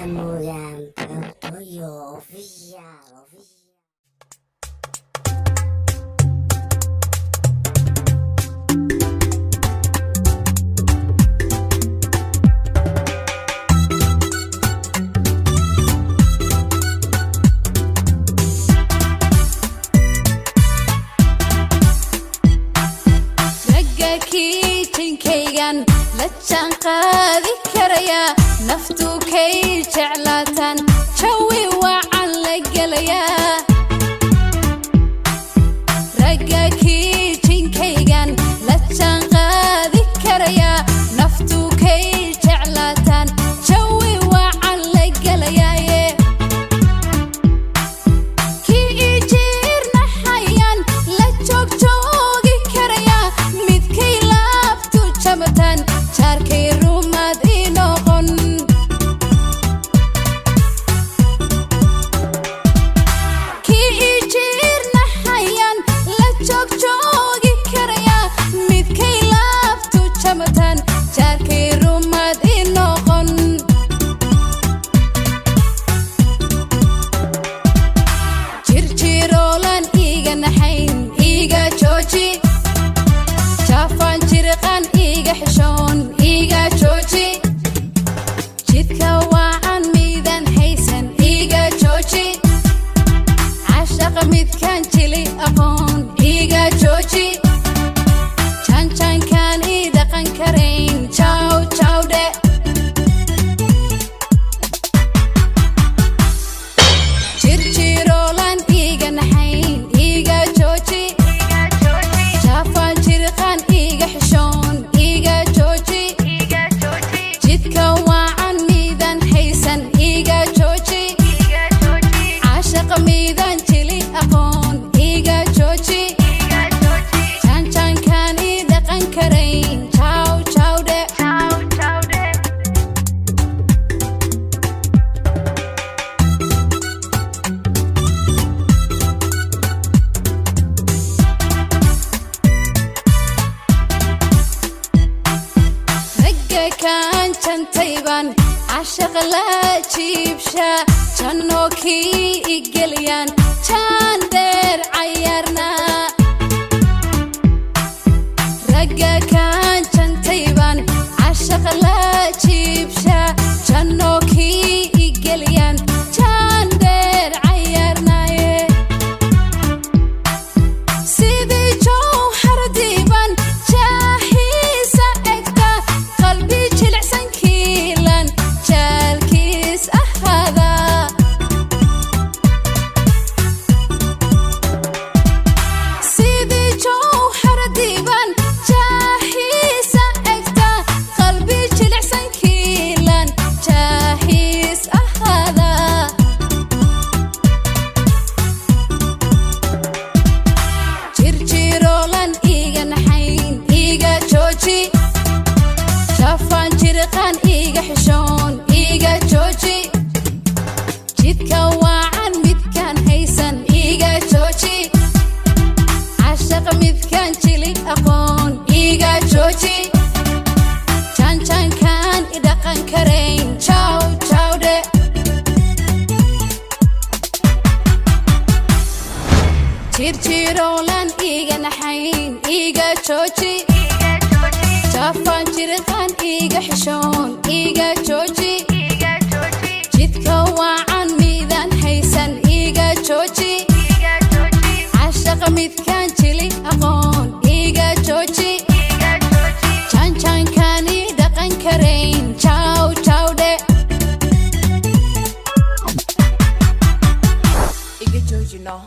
Mugan Toyo Official. Kaygan la janqaadi karaya naftu kay jeclaatan jawi wacan la galaya raga kiijinkaygan la janqaadi karaya naftu kay jeclaatan jawi wacan la galaya kii jirna hayan la joogi karaya midkay laabtu jamatan charkay rumad inoqon kii jirna hayan la joogi karaya midkay laabtu jamatan charkay rumad inoqon jirjirolan iga naxayn iga jooji jafan jirqan iga xishoon iga jooji jidka wacan midan haysan iga jooji cashaqa midkan jili aqoon iga jooji janjankan I dhaqan karayn jaw jawdhe jirjirolan iga naxayn iga jooji jafan jirqan iga xishoon iga jooji jidka wacan midan haysan iga jooji cashaqa midan jili aqoon iga jooji janjankan I dhaqan karayn jaw jawdhe ragga kan jantayban cashaqa la jiibsha janno kii igelyan jaan dheer cayarna ragga kan jantayban cashaqa la jiibsha janno kii igelyan jaan dheer cayarnaye sidii jowhar diiban jaahiisa egta qalbi jilicsan kiilan jaalkiis ahaada sidii jowhar diiban jaahiisa egta qalbi jilicsan kiilan jaahiis ahaada jirjirolan iga naxayn iga jooji jafan jirqan iga xishoon iga jooji jidka wacan midkan haysan iga jooji cashaqa midkan jili aqoon iga jooji janjankan I dhaqan karayn jaw jawdhe jirjirolan iga naxayn iga jooji jafan jirqan iga xishoon iga jooji jidka wacan midan haysan iga jooji cashaqa midkan jili aqoon iga jooji janjankan I dhaqan karayn jaw jawdhe iga joojino